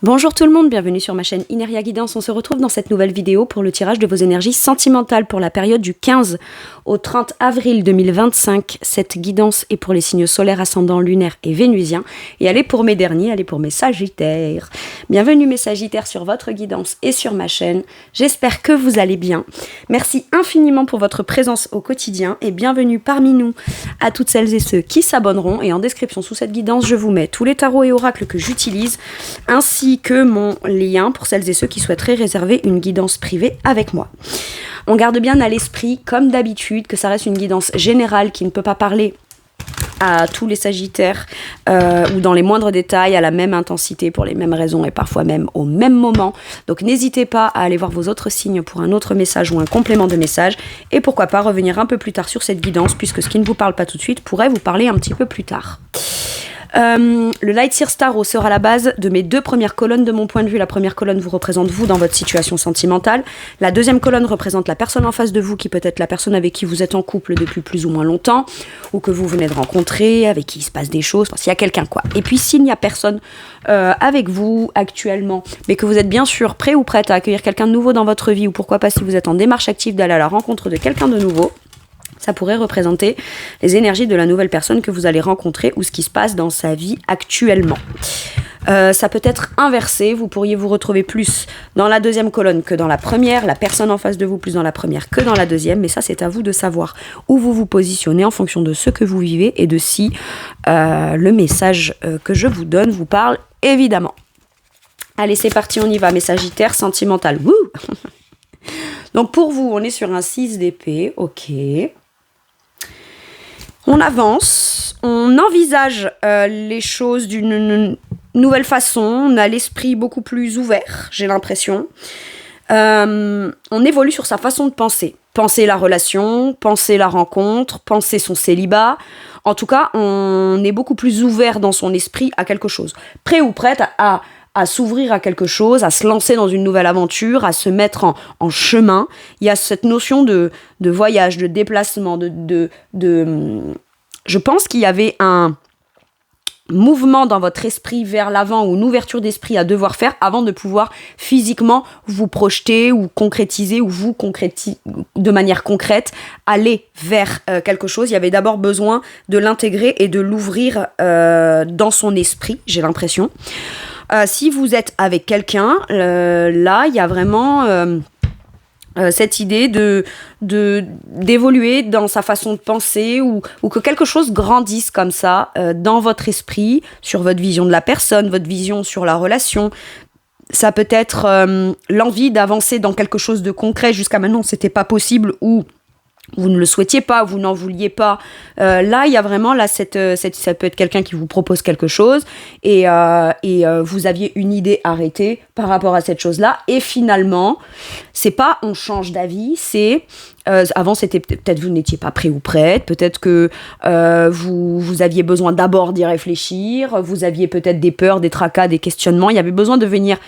Bonjour tout le monde, bienvenue sur ma chaîne Ineria Guidance. On se retrouve dans cette nouvelle vidéo pour le tirage de vos énergies sentimentales pour la période du 15 au 30 avril 2025. Cette guidance est pour les signes solaires, ascendants, lunaires et vénusiens. Et elle est pour mes derniers, elle est pour mes sagittaires. Bienvenue mes sagittaires sur votre guidance et sur ma chaîne. J'espère que vous allez bien. Merci infiniment pour votre présence au quotidien et bienvenue parmi nous à toutes celles et ceux qui s'abonneront. Et en description sous cette guidance, je vous mets tous les tarots et oracles que j'utilise, ainsi que mon lien pour celles et ceux qui souhaiteraient réserver une guidance privée avec moi. On garde bien à l'esprit, comme d'habitude, que ça reste une guidance générale qui ne peut pas parler à tous les sagittaires ou dans les moindres détails, à la même intensité, pour les mêmes raisons et parfois même au même moment. Donc n'hésitez pas à aller voir vos autres signes pour un autre message ou un complément de message et pourquoi pas revenir un peu plus tard sur cette guidance puisque ce qui ne vous parle pas tout de suite pourrait vous parler un petit peu plus tard. Le Light Seer Tarot sera la base de mes deux premières colonnes de mon point de vue. La première colonne vous représente vous dans votre situation sentimentale. La deuxième colonne représente la personne en face de vous qui peut être la personne avec qui vous êtes en couple depuis plus ou moins longtemps ou que vous venez de rencontrer, avec qui il se passe des choses, enfin, s'il y a quelqu'un quoi. Et puis s'il n'y a personne avec vous actuellement, mais que vous êtes bien sûr prêt ou prête à accueillir quelqu'un de nouveau dans votre vie ou pourquoi pas si vous êtes en démarche active d'aller à la rencontre de quelqu'un de nouveau, ça pourrait représenter les énergies de la nouvelle personne que vous allez rencontrer ou ce qui se passe dans sa vie actuellement. Ça peut être inversé, vous pourriez vous retrouver plus dans la deuxième colonne que dans la première, la personne en face de vous plus dans la première que dans la deuxième, mais ça c'est à vous de savoir où vous vous positionnez en fonction de ce que vous vivez et de si le message que je vous donne vous parle évidemment. Allez c'est parti, on y va, mes sagittaires sentimental. Wouh. Donc pour vous, on est sur un 6 d'épée, ok. On avance, on envisage les choses d'une nouvelle façon, on a l'esprit beaucoup plus ouvert, j'ai l'impression. On évolue sur sa façon de penser. Penser la relation, penser la rencontre, penser son célibat. En tout cas, on est beaucoup plus ouvert dans son esprit à quelque chose. Prêt ou prête à s'ouvrir à quelque chose, à se lancer dans une nouvelle aventure, à se mettre en chemin. Il y a cette notion de voyage, de déplacement, je pense qu'il y avait un mouvement dans votre esprit vers l'avant ou une ouverture d'esprit à devoir faire avant de pouvoir physiquement vous projeter ou concrétiser ou vous de manière concrète aller vers quelque chose. Il y avait d'abord besoin de l'intégrer et de l'ouvrir dans son esprit, j'ai l'impression. Si vous êtes avec quelqu'un, là, il y a vraiment cette idée d'évoluer dans sa façon de penser ou que quelque chose grandisse comme ça dans votre esprit, sur votre vision de la personne, votre vision sur la relation. Ça peut être l'envie d'avancer dans quelque chose de concret. Jusqu'à maintenant, c'était pas possible ou vous ne le souhaitiez pas, vous n'en vouliez pas. Là, il y a vraiment ça peut être quelqu'un qui vous propose quelque chose et vous aviez une idée arrêtée par rapport à cette chose-là. Et finalement, c'est pas on change d'avis, c'est avant c'était peut-être vous n'étiez pas prêt ou prête, peut-être que vous aviez besoin d'abord d'y réfléchir, vous aviez peut-être des peurs, des tracas, des questionnements. Il y avait besoin de venir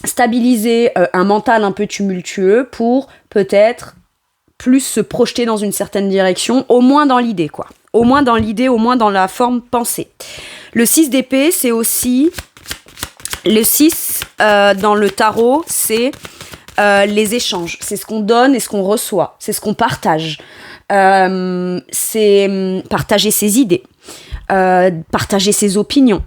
stabiliser un mental un peu tumultueux pour peut-être plus se projeter dans une certaine direction, au moins dans l'idée, quoi. Au moins dans l'idée, au moins dans la forme pensée. Le 6 d'épée, c'est aussi... Le 6, dans le tarot, c'est les échanges. C'est ce qu'on donne et ce qu'on reçoit. C'est ce qu'on partage. C'est partager ses idées. Partager ses opinions.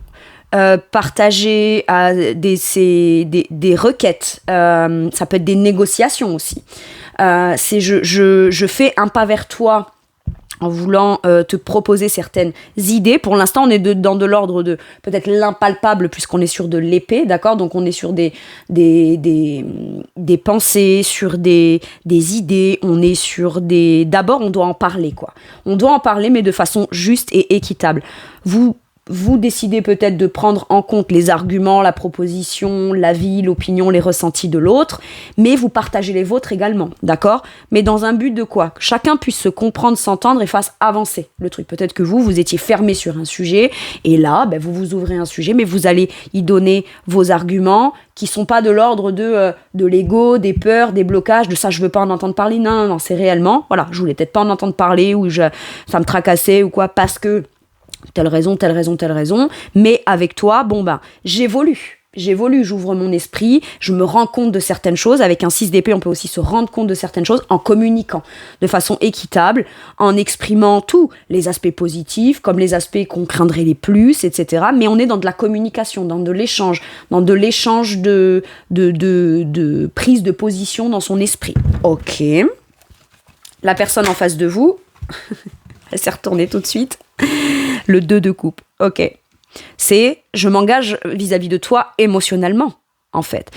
Partager des requêtes. Ça peut être des négociations aussi. C'est je fais un pas vers toi en voulant te proposer certaines idées. Pour l'instant, on est dans de l'ordre de peut-être l'impalpable puisqu'on est sur de l'épée, d'accord ? Donc on est sur des pensées, sur des idées, on est sur des... D'abord, on doit en parler, quoi. On doit en parler, mais de façon juste et équitable. Vous décidez peut-être de prendre en compte les arguments, la proposition, l'avis, l'opinion, les ressentis de l'autre, mais vous partagez les vôtres également, d'accord ? Mais dans un but de quoi ? Que chacun puisse se comprendre, s'entendre et fasse avancer le truc. Peut-être que vous étiez fermé sur un sujet, et là, vous vous ouvrez un sujet, mais vous allez y donner vos arguments qui sont pas de l'ordre de l'ego, des peurs, des blocages, de ça je veux pas en entendre parler. Non, c'est réellement, voilà, je voulais peut-être pas en entendre parler, ou ça me tracassait ou quoi, parce que telle raison, mais avec toi, j'évolue. j'évolue, j'ouvre mon esprit, je me rends compte de certaines choses. Avec un 6 d'épée, on peut aussi se rendre compte de certaines choses en communiquant de façon équitable, en exprimant tous les aspects positifs, comme les aspects qu'on craindrait les plus, etc. Mais on est dans de la communication, dans de l'échange de prise de position dans son esprit. Ok. La personne en face de vous, elle s'est retournée tout de suite. Le 2 de coupe. Ok. C'est je m'engage vis-à-vis de toi émotionnellement, en fait.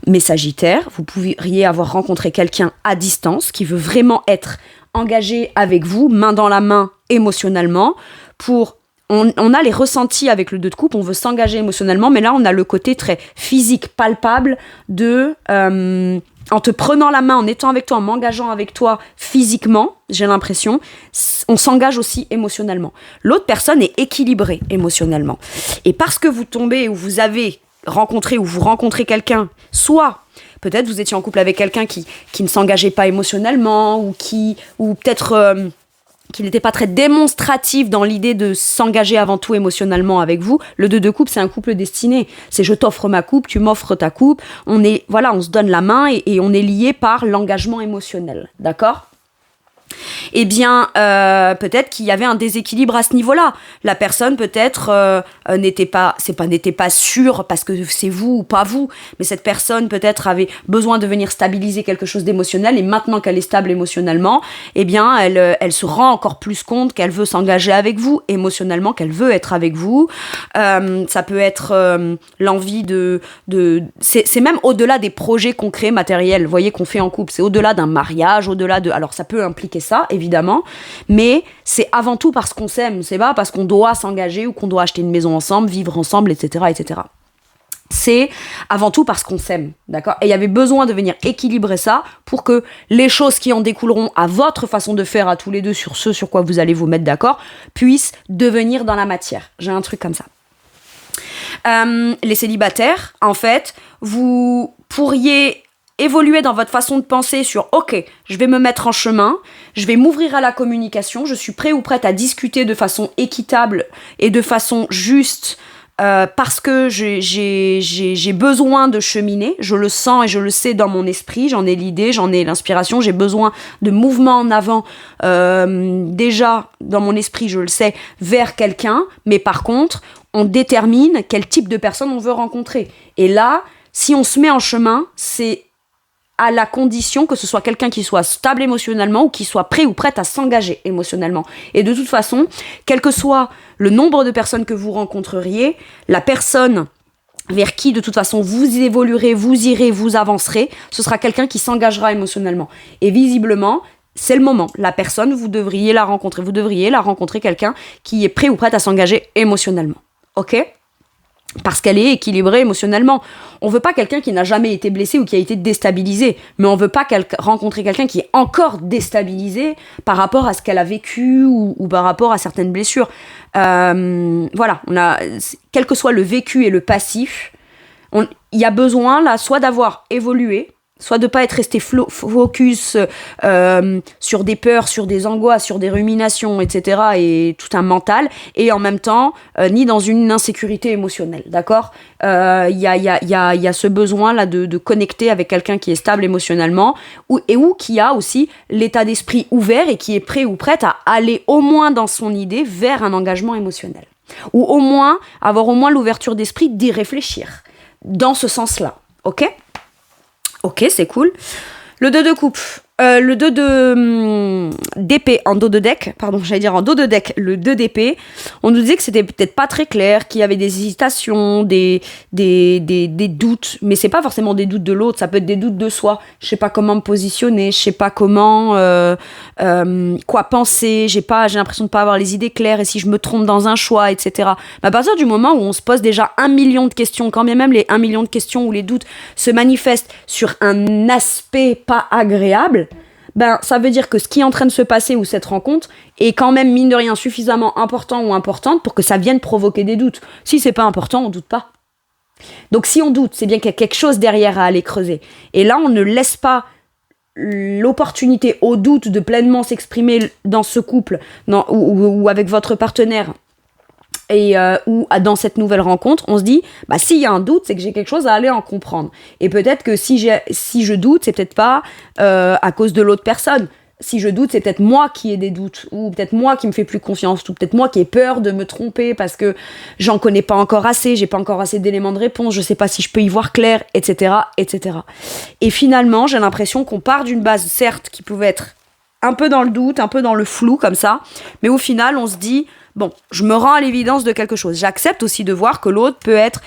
Mais Sagittaire, vous pourriez avoir rencontré quelqu'un à distance qui veut vraiment être engagé avec vous, main dans la main, émotionnellement, on a les ressentis avec le 2 de coupe, on veut s'engager émotionnellement, mais là, on a le côté très physique, palpable de... en te prenant la main, en étant avec toi, en m'engageant avec toi physiquement, j'ai l'impression, on s'engage aussi émotionnellement. L'autre personne est équilibrée émotionnellement. Et parce que vous tombez ou vous avez rencontré ou vous rencontrez quelqu'un, soit peut-être vous étiez en couple avec quelqu'un qui ne s'engageait pas émotionnellement ou peut-être... qui n'était pas très démonstratif dans l'idée de s'engager avant tout émotionnellement avec vous. Le 2 de coupe, c'est un couple destiné. C'est je t'offre ma coupe, tu m'offres ta coupe. On se donne la main et on est lié par l'engagement émotionnel. D'accord ? Eh bien, peut-être qu'il y avait un déséquilibre à ce niveau-là. La personne, peut-être, n'était pas sûre parce que c'est vous ou pas vous, mais cette personne, peut-être, avait besoin de venir stabiliser quelque chose d'émotionnel, et maintenant qu'elle est stable émotionnellement, eh bien, elle se rend encore plus compte qu'elle veut s'engager avec vous émotionnellement, qu'elle veut être avec vous. Ça peut être l'envie c'est même au-delà des projets concrets, matériels, vous voyez, qu'on fait en couple. C'est au-delà d'un mariage, alors ça peut impliquer ça, évidemment, mais c'est avant tout parce qu'on s'aime, c'est pas parce qu'on doit s'engager ou qu'on doit acheter une maison ensemble, vivre ensemble, etc., etc. C'est avant tout parce qu'on s'aime, d'accord ? Et il y avait besoin de venir équilibrer ça pour que les choses qui en découleront à votre façon de faire à tous les deux sur ce sur quoi vous allez vous mettre d'accord puissent devenir dans la matière. J'ai un truc comme ça. Les célibataires, en fait, vous pourriez évoluer dans votre façon de penser sur « Ok, je vais me mettre en chemin, je vais m'ouvrir à la communication, je suis prêt ou prête à discuter de façon équitable et de façon juste parce que j'ai besoin de cheminer, je le sens et je le sais dans mon esprit, j'en ai l'idée, j'en ai l'inspiration, j'ai besoin de mouvement en avant déjà dans mon esprit, je le sais, vers quelqu'un, mais par contre, on détermine quel type de personne on veut rencontrer. Et là, si on se met en chemin, c'est à la condition que ce soit quelqu'un qui soit stable émotionnellement ou qui soit prêt ou prête à s'engager émotionnellement. Et de toute façon, quel que soit le nombre de personnes que vous rencontreriez, la personne vers qui de toute façon vous évoluerez, vous irez, vous avancerez, ce sera quelqu'un qui s'engagera émotionnellement. Et visiblement, c'est le moment. La personne, vous devriez la rencontrer quelqu'un qui est prêt ou prête à s'engager émotionnellement. Ok ? Parce qu'elle est équilibrée émotionnellement. On veut pas quelqu'un qui n'a jamais été blessé ou qui a été déstabilisé, mais on veut pas rencontrer quelqu'un qui est encore déstabilisé par rapport à ce qu'elle a vécu ou par rapport à certaines blessures. Voilà, quel que soit le vécu et le passif, il y a besoin là soit d'avoir évolué, soit de pas être resté focus sur des peurs, sur des angoisses, sur des ruminations, etc. et tout un mental, et en même temps, ni dans une insécurité émotionnelle, d'accord ? Il y a ce besoin-là de connecter avec quelqu'un qui est stable émotionnellement, ou qui a aussi l'état d'esprit ouvert et qui est prêt ou prête à aller au moins dans son idée vers un engagement émotionnel. Ou au moins, avoir au moins l'ouverture d'esprit d'y réfléchir, dans ce sens-là, ok ? Ok, c'est cool. Le 2 de coupe, le 2 d'épée en dos de deck, le 2 d'épée, on nous disait que c'était peut-être pas très clair, qu'il y avait des hésitations, des doutes, mais c'est pas forcément des doutes de l'autre, ça peut être des doutes de soi. Je sais pas comment me positionner, je sais pas comment quoi penser, j'ai l'impression de pas avoir les idées claires et si je me trompe dans un choix, etc. Mais à partir du moment où on se pose déjà 1 million de questions, quand bien même les 1 million de questions où les doutes se manifestent sur un aspect pas agréable, ça veut dire que ce qui est en train de se passer ou cette rencontre est quand même, mine de rien, suffisamment important ou importante pour que ça vienne provoquer des doutes. Si c'est pas important, on doute pas. Donc si on doute, c'est bien qu'il y a quelque chose derrière à aller creuser. Et là, on ne laisse pas l'opportunité au doute de pleinement s'exprimer dans ce couple ou avec votre partenaire Et ou dans cette nouvelle rencontre, on se dit, bah s'il y a un doute, c'est que j'ai quelque chose à aller en comprendre. Et peut-être que si je doute, c'est peut-être pas à cause de l'autre personne. Si je doute, c'est peut-être moi qui ai des doutes, ou peut-être moi qui me fais plus confiance, ou peut-être moi qui ai peur de me tromper parce que j'en connais pas encore assez, j'ai pas encore assez d'éléments de réponse, je sais pas si je peux y voir clair, etc., etc. Et finalement, j'ai l'impression qu'on part d'une base, certes, qui pouvait être un peu dans le doute, un peu dans le flou, comme ça, mais au final, on se dit, bon, je me rends à l'évidence de quelque chose. J'accepte aussi de voir que l'autre peut être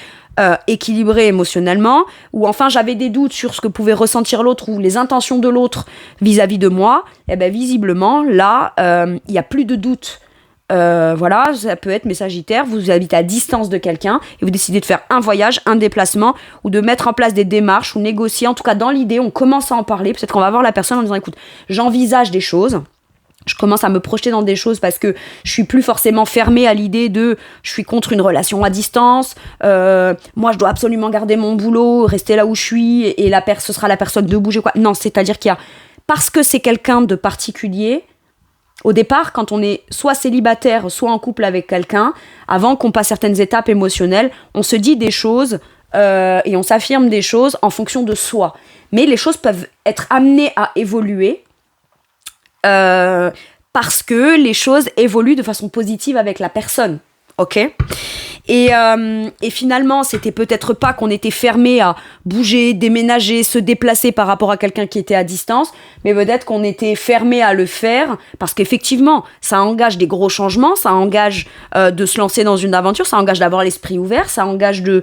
équilibré émotionnellement, ou enfin j'avais des doutes sur ce que pouvait ressentir l'autre ou les intentions de l'autre vis-à-vis de moi, et bien visiblement là il n'y a plus de doute. Voilà, ça peut être mes sagittaires, vous habitez à distance de quelqu'un et vous décidez de faire un voyage, un déplacement, ou de mettre en place des démarches ou négocier, en tout cas dans l'idée on commence à en parler, peut-être qu'on va voir la personne en disant écoute, j'envisage des choses, je commence à me projeter dans des choses parce que je suis plus forcément fermée à l'idée de je suis contre une relation à distance, moi je dois absolument garder mon boulot, rester là où je suis et ce sera la personne de bouger quoi. Non, c'est-à-dire qu'il y a, parce que c'est quelqu'un de particulier, au départ quand on est soit célibataire, soit en couple avec quelqu'un, avant qu'on passe certaines étapes émotionnelles, on se dit des choses et on s'affirme des choses en fonction de soi. Mais les choses peuvent être amenées à évoluer parce que les choses évoluent de façon positive avec la personne, ok ? Et finalement, c'était peut-être pas qu'on était fermé à bouger, déménager, se déplacer par rapport à quelqu'un qui était à distance, mais peut-être qu'on était fermé à le faire, parce qu'effectivement, ça engage des gros changements, ça engage de se lancer dans une aventure, ça engage d'avoir l'esprit ouvert, ça engage de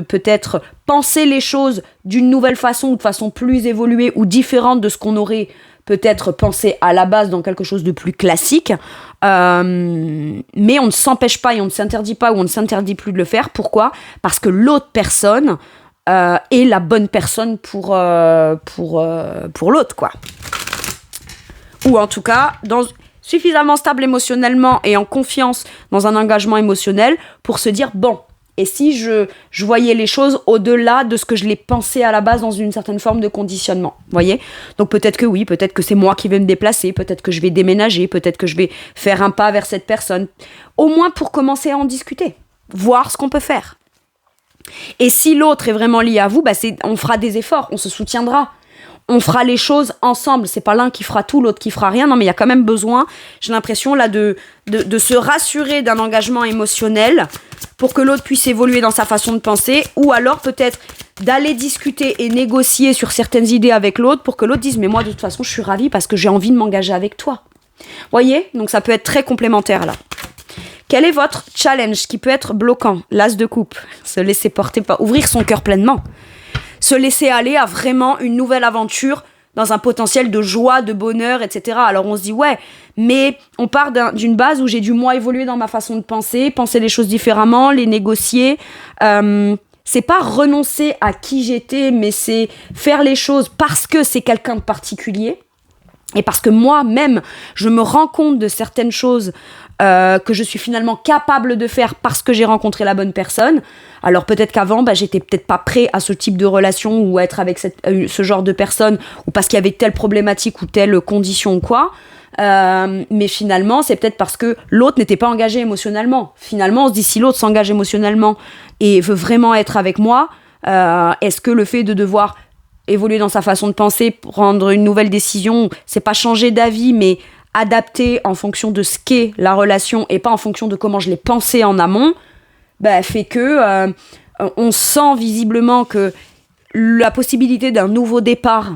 peut-être penser les choses d'une nouvelle façon, ou de façon plus évoluée, ou différente de ce qu'on aurait peut-être penser à la base dans quelque chose de plus classique, mais on ne s'empêche pas et on ne s'interdit pas ou on ne s'interdit plus de le faire. Pourquoi ? Parce que l'autre personne est la bonne personne pour l'autre, quoi. Ou en tout cas, suffisamment stable émotionnellement et en confiance dans un engagement émotionnel pour se dire, bon, et si je voyais les choses au-delà de ce que je l'ai pensé à la base dans une certaine forme de conditionnement, voyez ? Donc peut-être que oui, peut-être que c'est moi qui vais me déplacer, peut-être que je vais déménager, peut-être que je vais faire un pas vers cette personne, au moins pour commencer à en discuter, voir ce qu'on peut faire. Et si l'autre est vraiment lié à vous, on fera des efforts, on se soutiendra. On fera les choses ensemble, c'est pas l'un qui fera tout, l'autre qui fera rien, non mais il y a quand même besoin, j'ai l'impression là de se rassurer d'un engagement émotionnel pour que l'autre puisse évoluer dans sa façon de penser, ou alors peut-être d'aller discuter et négocier sur certaines idées avec l'autre pour que l'autre dise mais moi de toute façon je suis ravie parce que j'ai envie de m'engager avec toi. Voyez ? Donc ça peut être très complémentaire là. Quel est votre challenge qui peut être bloquant ? L'as de coupe, se laisser porter par, ouvrir son cœur pleinement. Se laisser aller à vraiment une nouvelle aventure dans un potentiel de joie, de bonheur, etc. Alors on se dit ouais, mais on part d'une base où j'ai dû moi évoluer dans ma façon de penser les choses différemment, les négocier. C'est pas renoncer à qui j'étais, mais c'est faire les choses parce que c'est quelqu'un de particulier et parce que moi-même je me rends compte de certaines choses que je suis finalement capable de faire parce que j'ai rencontré la bonne personne. Alors peut-être qu'avant, j'étais peut-être pas prêt à ce type de relation ou à être avec ce genre de personne, ou parce qu'il y avait telle problématique ou telle condition ou quoi. Mais finalement, c'est peut-être parce que l'autre n'était pas engagé émotionnellement. Finalement, on se dit, si l'autre s'engage émotionnellement et veut vraiment être avec moi, est-ce que le fait de devoir évoluer dans sa façon de penser, prendre une nouvelle décision, c'est pas changer d'avis, mais adapté en fonction de ce qu'est la relation et pas en fonction de comment je l'ai pensé en amont, fait que on sent visiblement que la possibilité d'un nouveau départ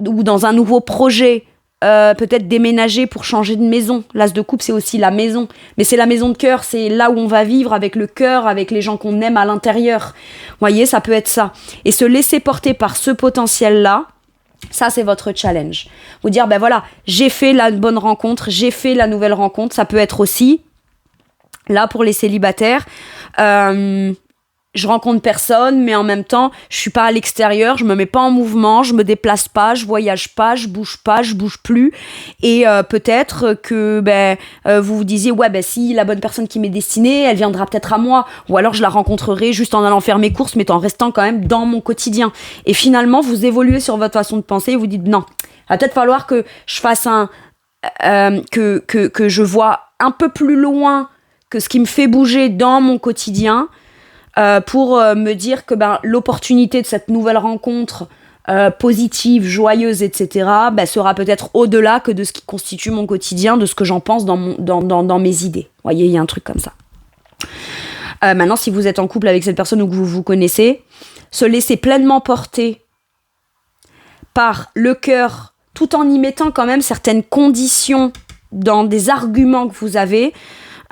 ou dans un nouveau projet, peut-être déménager pour changer de maison. L'as de coupe, c'est aussi la maison, mais c'est la maison de cœur, c'est là où on va vivre avec le cœur, avec les gens qu'on aime à l'intérieur. Vous voyez, ça peut être ça. Et se laisser porter par ce potentiel-là, ça, c'est votre challenge. Vous dire, voilà, j'ai fait la bonne rencontre, j'ai fait la nouvelle rencontre. Ça peut être aussi, là, pour les célibataires, je rencontre personne, mais en même temps, je suis pas à l'extérieur, je me mets pas en mouvement, je me déplace pas, je voyage pas, je bouge plus. Et peut-être que vous vous disiez, si la bonne personne qui m'est destinée, elle viendra peut-être à moi. Ou alors je la rencontrerai juste en allant faire mes courses, mais en restant quand même dans mon quotidien. Et finalement, vous évoluez sur votre façon de penser et vous dites, non, il va peut-être falloir que je fasse que je vois un peu plus loin que ce qui me fait bouger dans mon quotidien, pour me dire que l'opportunité de cette nouvelle rencontre positive, joyeuse, etc., sera peut-être au-delà que de ce qui constitue mon quotidien, de ce que j'en pense dans mes idées. Vous voyez, il y a un truc comme ça. Maintenant, si vous êtes en couple avec cette personne ou que vous vous connaissez, se laisser pleinement porter par le cœur, tout en y mettant quand même certaines conditions dans des arguments que vous avez.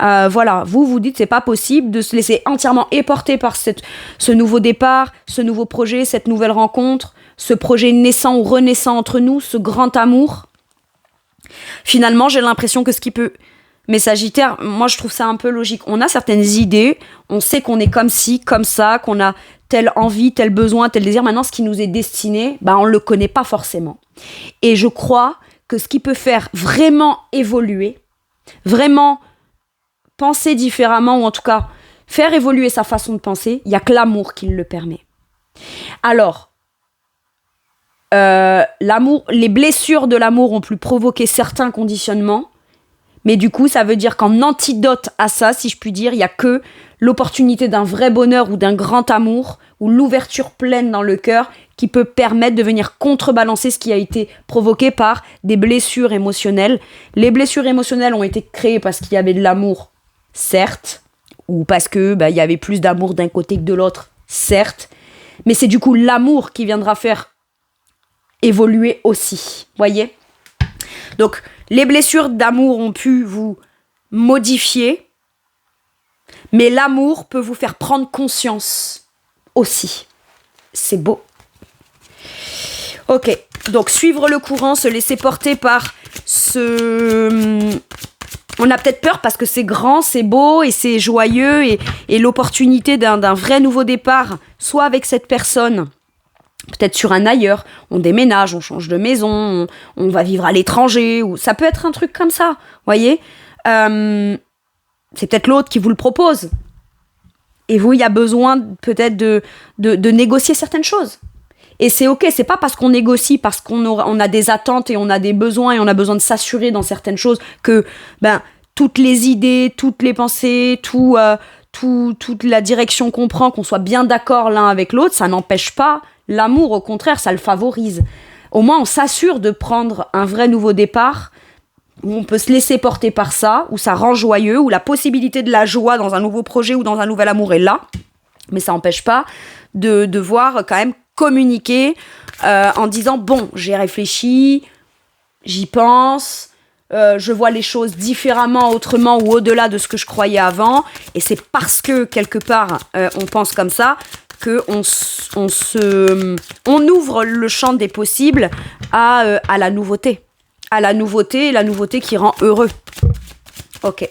Vous dites c'est pas possible de se laisser entièrement éporter par ce nouveau départ, ce nouveau projet, cette nouvelle rencontre, ce projet naissant ou renaissant entre nous, ce grand amour. Finalement, j'ai l'impression que ce qui peut... Mais Sagittaire, moi je trouve ça un peu logique. On a certaines idées, on sait qu'on est comme ci, comme ça, qu'on a telle envie, tel besoin, tel désir. Maintenant, ce qui nous est destiné, on le connaît pas forcément. Et je crois que ce qui peut faire vraiment évoluer, vraiment penser différemment, ou en tout cas faire évoluer sa façon de penser, il n'y a que l'amour qui le permet. Alors, l'amour, les blessures de l'amour ont pu provoquer certains conditionnements, mais du coup, ça veut dire qu'en antidote à ça, si je puis dire, il n'y a que l'opportunité d'un vrai bonheur ou d'un grand amour, ou l'ouverture pleine dans le cœur qui peut permettre de venir contrebalancer ce qui a été provoqué par des blessures émotionnelles. Les blessures émotionnelles ont été créées parce qu'il y avait de l'amour, certes, ou parce que il y avait plus d'amour d'un côté que de l'autre, certes, mais c'est du coup l'amour qui viendra faire évoluer aussi, voyez. Donc les blessures d'amour ont pu vous modifier, mais l'amour peut vous faire prendre conscience aussi. C'est beau. Ok, donc suivre le courant, se laisser porter par on a peut-être peur parce que c'est grand, c'est beau et c'est joyeux et l'opportunité d'un vrai nouveau départ, soit avec cette personne, peut-être sur un ailleurs, on déménage, on change de maison, on va vivre à l'étranger, ou ça peut être un truc comme ça, voyez. C'est peut-être l'autre qui vous le propose. Et vous, il y a besoin peut-être de négocier certaines choses. Et c'est ok, c'est pas parce qu'on négocie, parce on a des attentes et on a des besoins et on a besoin de s'assurer dans certaines choses que toutes les idées, toutes les pensées, toute la direction qu'on prend, qu'on soit bien d'accord l'un avec l'autre, ça n'empêche pas l'amour, au contraire, ça le favorise. Au moins, on s'assure de prendre un vrai nouveau départ, où on peut se laisser porter par ça, où ça rend joyeux, où la possibilité de la joie dans un nouveau projet ou dans un nouvel amour est là, mais ça n'empêche pas de devoir quand même communiquer en disant bon, j'ai réfléchi, j'y pense, je vois les choses différemment, autrement ou au-delà de ce que je croyais avant, et c'est parce que quelque part on pense comme ça que on ouvre le champ des possibles à la nouveauté, la nouveauté qui rend heureux. Ok.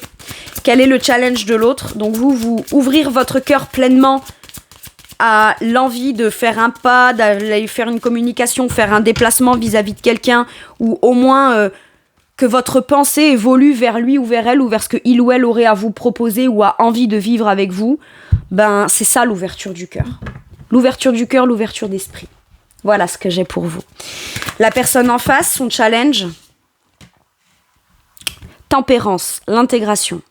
Quel est le challenge de l'autre? Donc vous ouvrir votre cœur pleinement à l'envie de faire un pas, d'aller faire une communication, faire un déplacement vis-à-vis de quelqu'un, ou au moins que votre pensée évolue vers lui ou vers elle, ou vers ce qu'il ou elle aurait à vous proposer ou a envie de vivre avec vous, c'est ça l'ouverture du cœur. L'ouverture du cœur, l'ouverture d'esprit. Voilà ce que j'ai pour vous. La personne en face, son challenge, tempérance, l'intégration.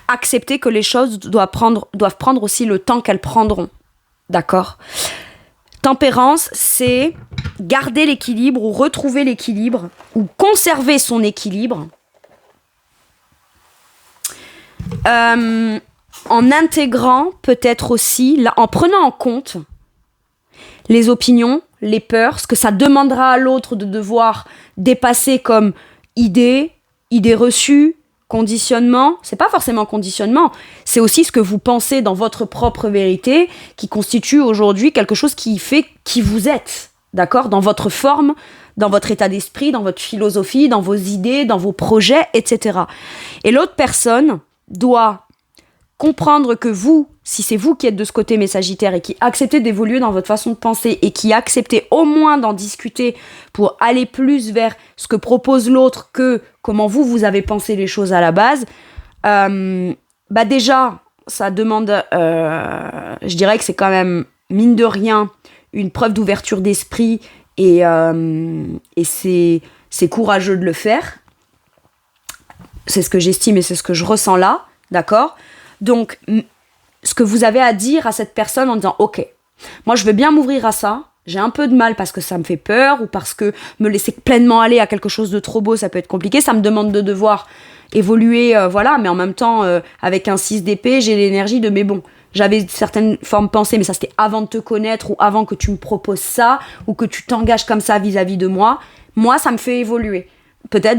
Accepter que les choses doivent prendre aussi le temps qu'elles prendront. D'accord ? Tempérance, c'est garder l'équilibre ou retrouver l'équilibre ou conserver son équilibre en intégrant peut-être aussi, en prenant en compte les opinions, les peurs, ce que ça demandera à l'autre de devoir dépasser comme idées reçues, conditionnement. C'est pas forcément conditionnement, c'est aussi ce que vous pensez dans votre propre vérité qui constitue aujourd'hui quelque chose qui fait qui vous êtes, d'accord ? Dans votre forme, dans votre état d'esprit, dans votre philosophie, dans vos idées, dans vos projets, etc. Et l'autre personne doit comprendre que vous, si c'est vous qui êtes de ce côté, mes Sagittaires, et qui acceptez d'évoluer dans votre façon de penser et qui acceptez au moins d'en discuter pour aller plus vers ce que propose l'autre que comment vous avez pensé les choses à la base, déjà, ça demande, je dirais que c'est quand même, mine de rien, une preuve d'ouverture d'esprit et c'est courageux de le faire. c'est ce que j'estime et c'est ce que je ressens là, d'accord ? Donc, ce que vous avez à dire à cette personne en disant « Ok, moi je veux bien m'ouvrir à ça, j'ai un peu de mal parce que ça me fait peur ou parce que me laisser pleinement aller à quelque chose de trop beau, ça peut être compliqué, ça me demande de devoir évoluer, voilà, mais en même temps, avec un 6 d'épée, j'ai l'énergie de « Mais bon, j'avais certaines formes pensées, mais ça c'était avant de te connaître ou avant que tu me proposes ça ou que tu t'engages comme ça vis-à-vis de moi. Moi, ça me fait évoluer. » Peut-être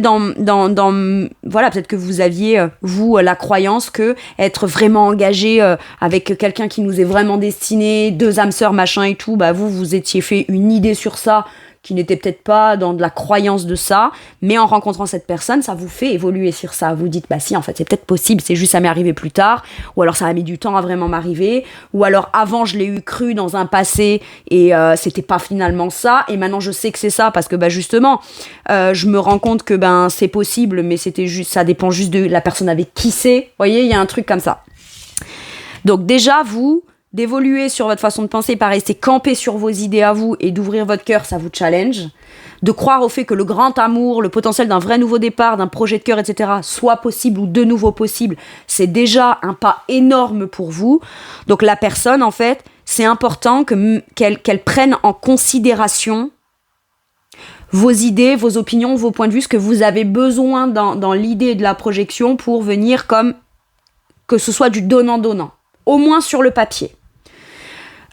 voilà, peut-être que vous aviez, vous, la croyance que être vraiment engagé avec quelqu'un qui nous est vraiment destiné, 2 âmes sœurs, machin et tout, bah vous étiez fait une idée sur ça qui n'était peut-être pas dans de la croyance de ça, mais en rencontrant cette personne, ça vous fait évoluer sur ça. Vous dites, bah si, en fait, c'est peut-être possible, c'est juste ça m'est arrivé plus tard, ou alors ça a mis du temps à vraiment m'arriver, ou alors avant, je l'ai eu cru dans un passé, et c'était pas finalement ça, et maintenant je sais que c'est ça, parce que bah justement, je me rends compte que ben c'est possible, mais c'était juste, ça dépend juste de la personne avec qui c'est. Vous voyez, il y a un truc comme ça. Donc déjà, d'évoluer sur votre façon de penser, pas rester campé sur vos idées à vous et d'ouvrir votre cœur, ça vous challenge. De croire au fait que le grand amour, le potentiel d'un vrai nouveau départ, d'un projet de cœur, etc., soit possible ou de nouveau possible, c'est déjà un pas énorme pour vous. Donc la personne, en fait, c'est important qu'elle prenne en considération vos idées, vos opinions, vos points de vue, ce que vous avez besoin dans l'idée de la projection pour venir comme que ce soit du donnant-donnant, au moins sur le papier.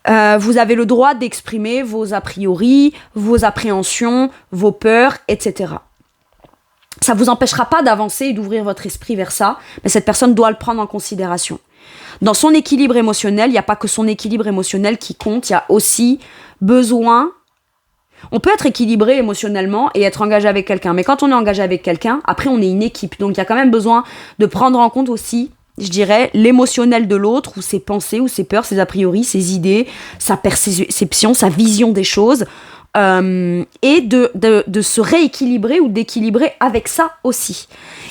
Vous avez le droit d'exprimer vos a priori, vos appréhensions, vos peurs, etc. Ça ne vous empêchera pas d'avancer et d'ouvrir votre esprit vers ça, mais cette personne doit le prendre en considération. Dans son équilibre émotionnel, il n'y a pas que son équilibre émotionnel qui compte, il y a aussi besoin... On peut être équilibré émotionnellement et être engagé avec quelqu'un, mais quand on est engagé avec quelqu'un, après on est une équipe, donc il y a quand même besoin de prendre en compte aussi, je dirais, l'émotionnel de l'autre, ou ses pensées, ou ses peurs, ses a priori, ses idées, sa perception, sa vision des choses, et de se rééquilibrer ou d'équilibrer avec ça aussi.